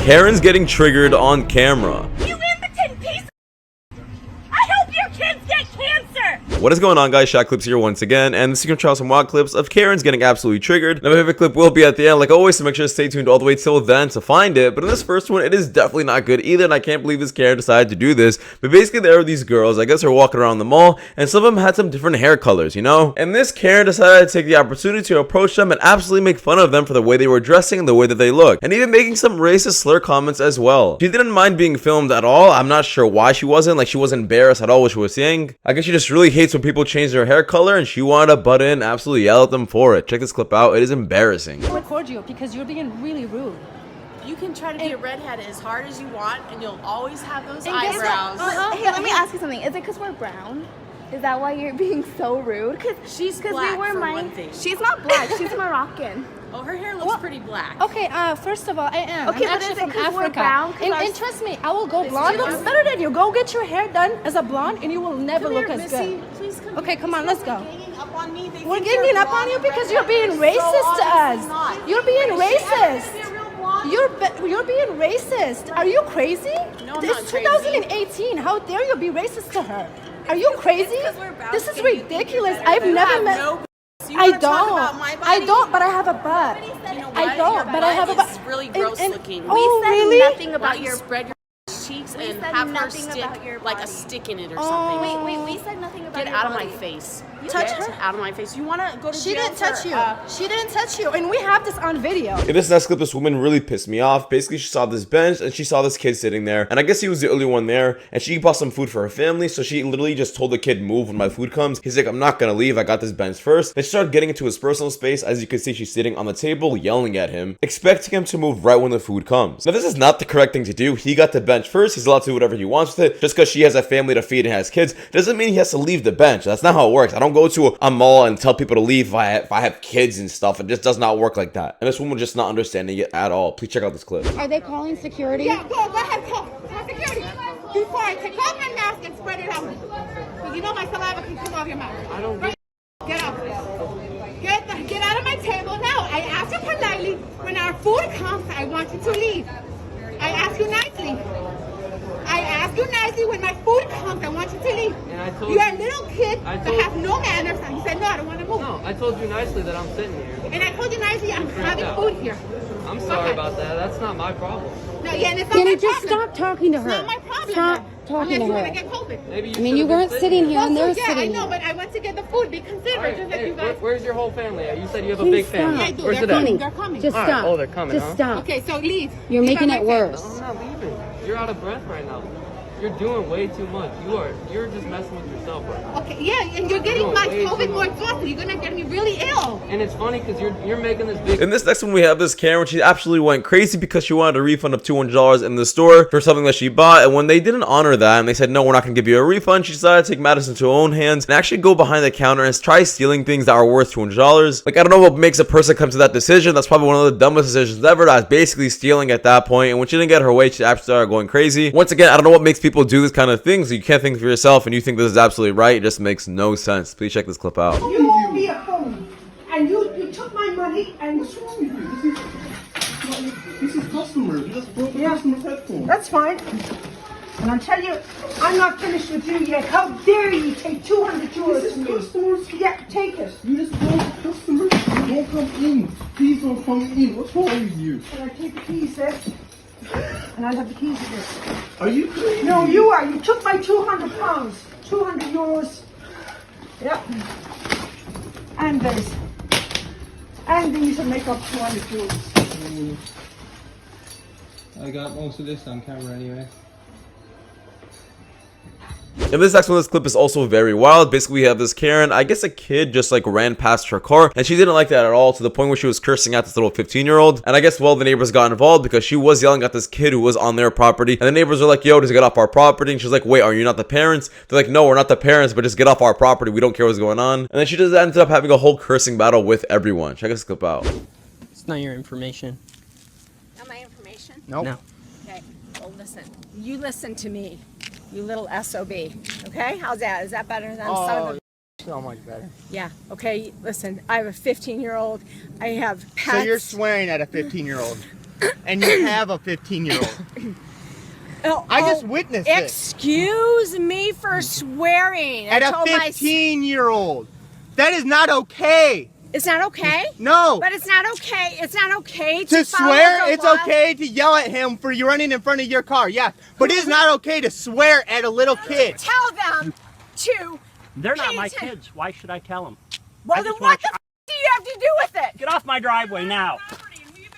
Karen's getting triggered on camera. You impotent piece of... I hope your kids get cancer! What is going on, guys? Shak-Clips here once again, and this is going to try some wild clips of Karen's getting absolutely triggered. Now, my favorite clip will be at the end, like always, so make sure to stay tuned all the way till then to find it. But in this first one, it is definitely not good either, and I can't believe this Karen decided to do this. But basically, there are these girls, I guess they're walking around the mall, and some of them had some different hair colors, you know? And this Karen decided to take the opportunity to approach them and absolutely make fun of them for the way they were dressing and the way that they looked, and even making some racist slur comments as well. She didn't mind being filmed at all. I'm not sure why she wasn't. Like, she wasn't embarrassed at all what she was saying. I guess she just really hates when people change their hair color, and she wanted to butt in, absolutely yell at them for it. Check this clip out. It is embarrassing. I'll record you because you're being really rude. You can try to be a redhead as hard as you want, and you'll always have those And guess eyebrows. what? Hey, let me ask you something. Is it because we're brown? Is that why you're being so rude? She's black, for one thing. She's not black. She's Moroccan. Oh, her hair looks pretty black. Okay, first of all, I am. Okay, I'm but actually is it from 'cause we're Africa. brown? 'Cause And trust me, I will go blonde. Looks better than you. Go get your hair done as a blonde, and you will never look as good. Please come Okay, here. come on, let's go. Ganging up on me. They We're think you're ganging up on blonde you and because you're redhead. being So racist to obviously us. not. You're being She happens racist. to be a real blonde. You're being racist. Are you crazy? No, I'm It's not crazy. 2018. How dare you be racist to her? Are you crazy? This is ridiculous. I've You never have met. no You I wanna talk about don't. my I body? don't, but I have a butt. You know what? I don't, Your but I have a butt butt. is really gross looking. Oh, said really? nothing Why about don't you your. spread your cheeks We and said have her nothing stick about your like a body. stick in it or Oh. something. Wait, we said nothing about Get your out of my body. face. Touch Get her? out of my face. You want to go to She jail didn't touch for, you. She didn't touch you, and we have this on video. In this next clip, this woman really pissed me off. Basically, she saw this bench and she saw this kid sitting there, and I guess he was the only one there, and she bought some food for her family, so she literally just told the kid, move when my food comes. He's like, I'm not gonna leave, I got this bench first. Then she started getting into his personal space. As you can see, she's sitting on the table yelling at him, expecting him to move right when the food comes. Now, this is not the correct thing to do. He got the bench first. He's allowed to do whatever he wants with it. Just because she has a family to feed and has kids doesn't mean he has to leave the bench. That's not how it works. I don't go to a mall and tell people to leave if I have kids and stuff. It just does not work like that. And this woman just not understanding it at all. Please check out this clip. Are they calling security? Yeah, go ahead, call security. Before I take off my mask and spread it out. Because you know my saliva can come off your mouth. I don't get up. Get out of my table now. I asked you politely. When our food comes, I want you to leave. I ask you nicely. I ask you nicely, when my food comes, I want you to leave. And I told You're a you- little kid I that told- has no manners, and you said, no, I don't want to move. No, I told you nicely that I'm sitting here. And I told you nicely, I'm having out. food here. I'm sorry about that. That's not my problem. No, yeah, and it's not Can my you just problem. stop talking to her? It's not my problem. Stop then. talking Unless to you want her. to get COVID. Maybe I mean, you weren't sitting here and they're Yeah, I sitting know, here. but I went to get the food. Be considerate, Alright, just like hey, you guys. where's your whole family at? You said you have a Please big stop. family. Yeah, I do. Where's They're it at? coming. They're coming. Just Alright, stop. oh, they're coming, Just huh? stop. Okay, so leave. You're Leave making out it my table. worse. I'm not leaving. You're out of breath right now. You're doing way too much. You're just messing with yourself right now. Okay, yeah, and you're getting doing my way COVID too more much. exhausted. You're gonna get me really ill. And it's funny because you're making this big. In this next one, we have this Karen. She absolutely went crazy because she wanted a refund of $200 in the store for something that she bought. And when they didn't honor that and they said, no, we're not going to give you a refund, she decided to take matters into her own hands and actually go behind the counter and try stealing things that are worth $200. Like, I don't know what makes a person come to that decision. That's probably one of the dumbest decisions ever. That's basically stealing at that point. And when she didn't get her way, she actually started going crazy. Once again, I don't know what makes people do this kind of thing. So you can't think for yourself and you think this is absolutely right. It just makes no sense. Please check this clip out. You owe me a phone, and you took my money, and what's wrong with you? This is customers. You just broke the customer's headphone. That's fine. And I'll tell you, I'm not finished with you yet. How dare you take 200 euros This from is me? customers. Yeah, take it. You just broke the customers. Don't come in. Please don't come in. What's wrong with you? And I take the keys there, and I'll have the keys again. Are you crazy? No, you are. You took my 200 pounds, 200 euros. Yep. And this. And these will make up 200 euros. I got most of this on camera anyway. In this next one, this clip is also very wild. Basically, we have this Karen. I guess a kid just like ran past her car and she didn't like that at all, to the point where she was cursing at this little 15-year-old. And I guess, well, the neighbors got involved because she was yelling at this kid who was on their property. And the neighbors are like, yo, just get off our property. And she's like, wait, are you not the parents? They're like, no, we're not the parents, but just get off our property. We don't care what's going on. And then she just ended up having a whole cursing battle with everyone. Check this clip out. It's not your information. Not my information? Nope. No. Okay, well listen. You listen to me, you little SOB. Okay, how's that? Is that better than some of the... So much better. Yeah, okay, listen, I have a 15-year-old. I have pets. So you're swearing at a 15-year-old? and you have a 15-year-old. I just witnessed it. Excuse me for swearing. At a 15-year-old. That is not okay. It's not okay? No. But it's not okay. It's not okay to follow swear. the It's law. okay to yell at him for you running in front of your car. Yeah. But it's not okay to swear at a little kid. Tell them to. They're not my kids. Why should I tell them? Well, then what the do you have to do with it? Get off my driveway now.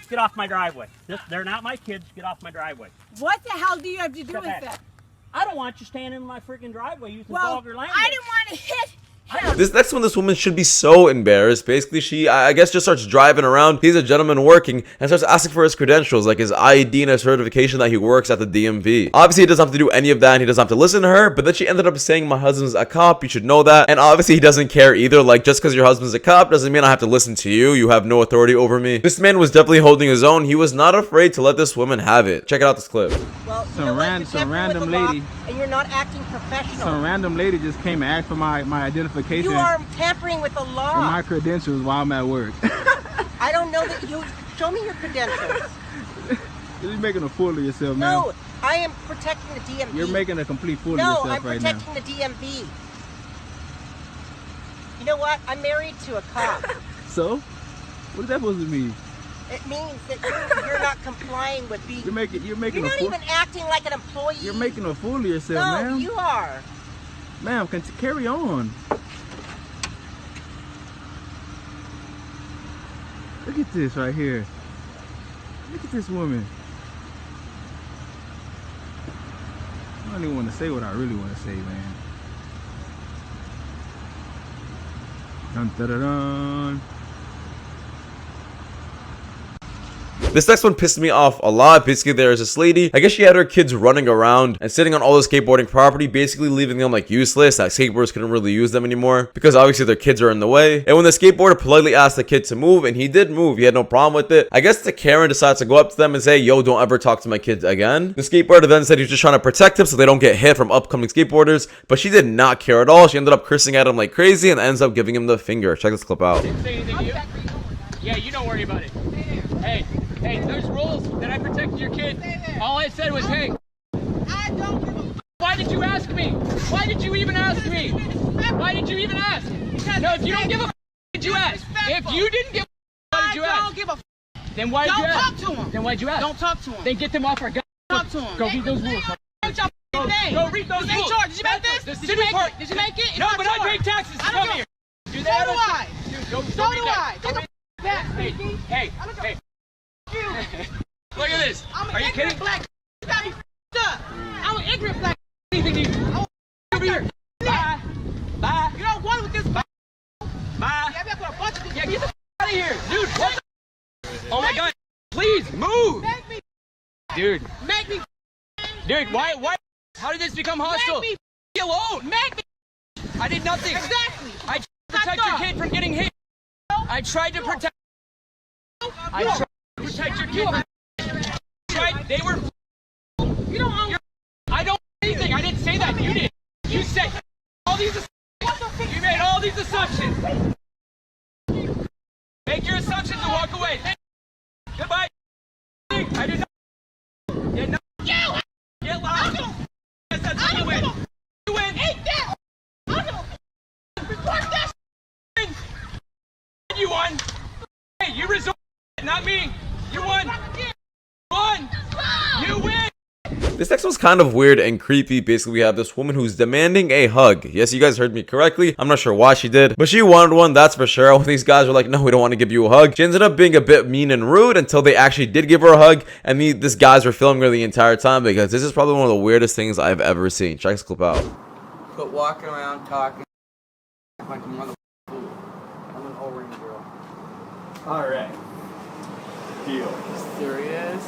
Get off my driveway. They're not my kids. Get off my driveway. What the hell do you have to do with it? I don't want you standing in my freaking driveway using vulgar language. I didn't want to hit. This next one, this woman should be so embarrassed. Basically, she, I guess, just starts driving around. He's a gentleman working and starts asking for his credentials, like his ID and his certification that he works at the DMV. Obviously, he doesn't have to do any of that and he doesn't have to listen to her, but then she ended up saying, my husband's a cop, you should know that. And obviously, he doesn't care either. Like, just because your husband's a cop doesn't mean I have to listen to you. You have no authority over me. This man was definitely holding his own. He was not afraid to let this woman have it. Check out this clip. Well, some random lady. And you're not acting professional. Some random lady just came and asked for my identification. You are tampering with the law. And my credentials while I'm at work. I don't know that you. Show me your credentials. You're making a fool of yourself, man. No, I am protecting the DMV. You're making a complete fool of yourself right now. No, I'm protecting the DMV. You know what? I'm married to a cop. So? What is that supposed to mean? It means that you're not complying with being. You're making You're a not fool. even acting like an employee. You're making a fool of yourself, no, ma'am. you are. Ma'am, carry on. Look at this right here. Look at this woman. I don't even want to say what I really want to say, man. Dun, dun, dun, dun. This next one pissed me off a lot. Basically, there is this lady. I guess she had her kids running around and sitting on all the skateboarding property, basically leaving them like useless. That skateboarders couldn't really use them anymore because obviously their kids are in the way. And when the skateboarder politely asked the kid to move, and he did move, he had no problem with it. I guess the Karen decides to go up to them and say, yo, don't ever talk to my kids again. The skateboarder then said he was just trying to protect him so they don't get hit from upcoming skateboarders, but she did not care at all. She ended up cursing at him like crazy and ends up giving him the finger. Check this clip out. Didn't say anything to you? Yeah, you don't worry about it. Hey, there's rules that I protected your kid. All I said was, hey. I don't give a Why did you ask me? Why did you even ask me? Why did you even ask? No, if you don't give a did you ask? If you didn't give a why did you ask? I don't give a then why'd you ask? Don't talk to him. Then why'd you ask? Don't talk to him. Then get them off our gun. Talk to him. Go read those rules. Go read those rules. Did you make this? Did you make it? Did you make it? No, but I pay taxes to come here. Do that. So do I. So do I. Hey. Look at this. Are you kidding? Black. You got me up. I'm an ignorant black. Anything to you. Over here. Bye. Bye. You don't want with this. Bye. Yeah, I got a bunch of this. Yeah, get the out of here, dude. What the? Oh my God! Please move, Make me. dude. Make me. Dude, why? How did this become hostile? Make me. Leave me alone. Make me. I did nothing. Exactly. I tried to protect your kid from getting hit. I tried to protect. I tried to protect your kid. They were. You don't own. I don't know anything. I didn't say that. You did. You said all these. You made all these assumptions. Make your assumptions and walk away. Goodbye. I did not. Did not. Get loud. Yes, that's how you win. You win. Eat that. Report that. You won. Hey, you resorted. Not me. You won. You win. This next one's kind of weird and creepy. Basically, we have this woman who's demanding a hug. Yes, you guys heard me correctly. I'm not sure why she did, but she wanted one, that's for sure. When these guys were like, no, we don't want to give you a hug, she ended up being a bit mean and rude until they actually did give her a hug. And these guys were filming her the entire time because this is probably one of the weirdest things I've ever seen. Check this clip out. Quit walking around talking like a mother fool. I'm an O-ring girl. Alright. Deal. Serious?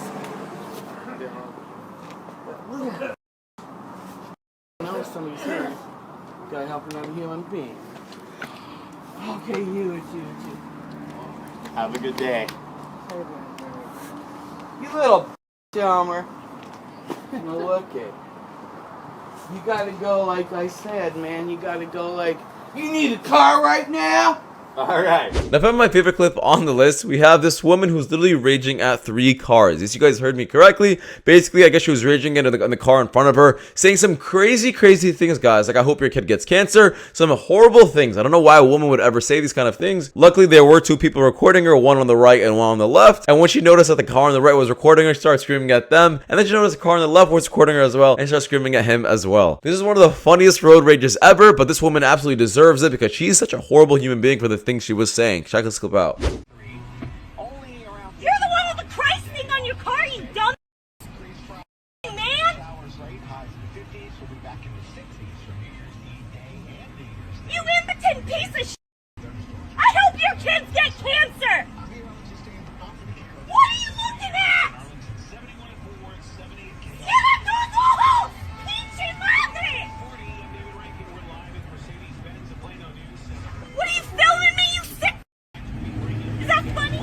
Know somebody's here. You gotta help another human being. Okay, you. Have a good day. You little Elmer. Now look it. You gotta go like I said, man. You gotta go like, you need a car right now? Alright. Now, if I'm my favorite clip on the list, we have this woman who's literally raging at 3 cars. Yes, you guys heard me correctly. Basically, I guess she was raging in the car in front of her, saying some crazy things, guys. Like, I hope your kid gets cancer. Some horrible things. I don't know why a woman would ever say these kind of things. Luckily, there were 2 people recording her, one on the right and one on the left. And when she noticed that the car on the right was recording her, she started screaming at them. And then she noticed the car on the left was recording her as well, and she started screaming at him as well. This is one of the funniest road rages ever, but this woman absolutely deserves it because she's such a horrible human being for the things she was saying. Check this clip out. You're the one with the Christ thing on your car, you dumb man! You impotent piece of shit! I hope your kids get cancer! What are you looking at? ¡Cierra tus ojos! ¡Pinche madre! What are you filming me, you sick? Is that funny to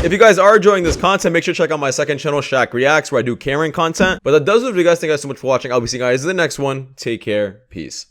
you? If you guys are enjoying this content, make sure to check out my second channel, Shak Reacts, where I do Karen content. But that does it. If you guys, thank you guys so much for watching. I'll be seeing you guys in the next one. Take care. Peace.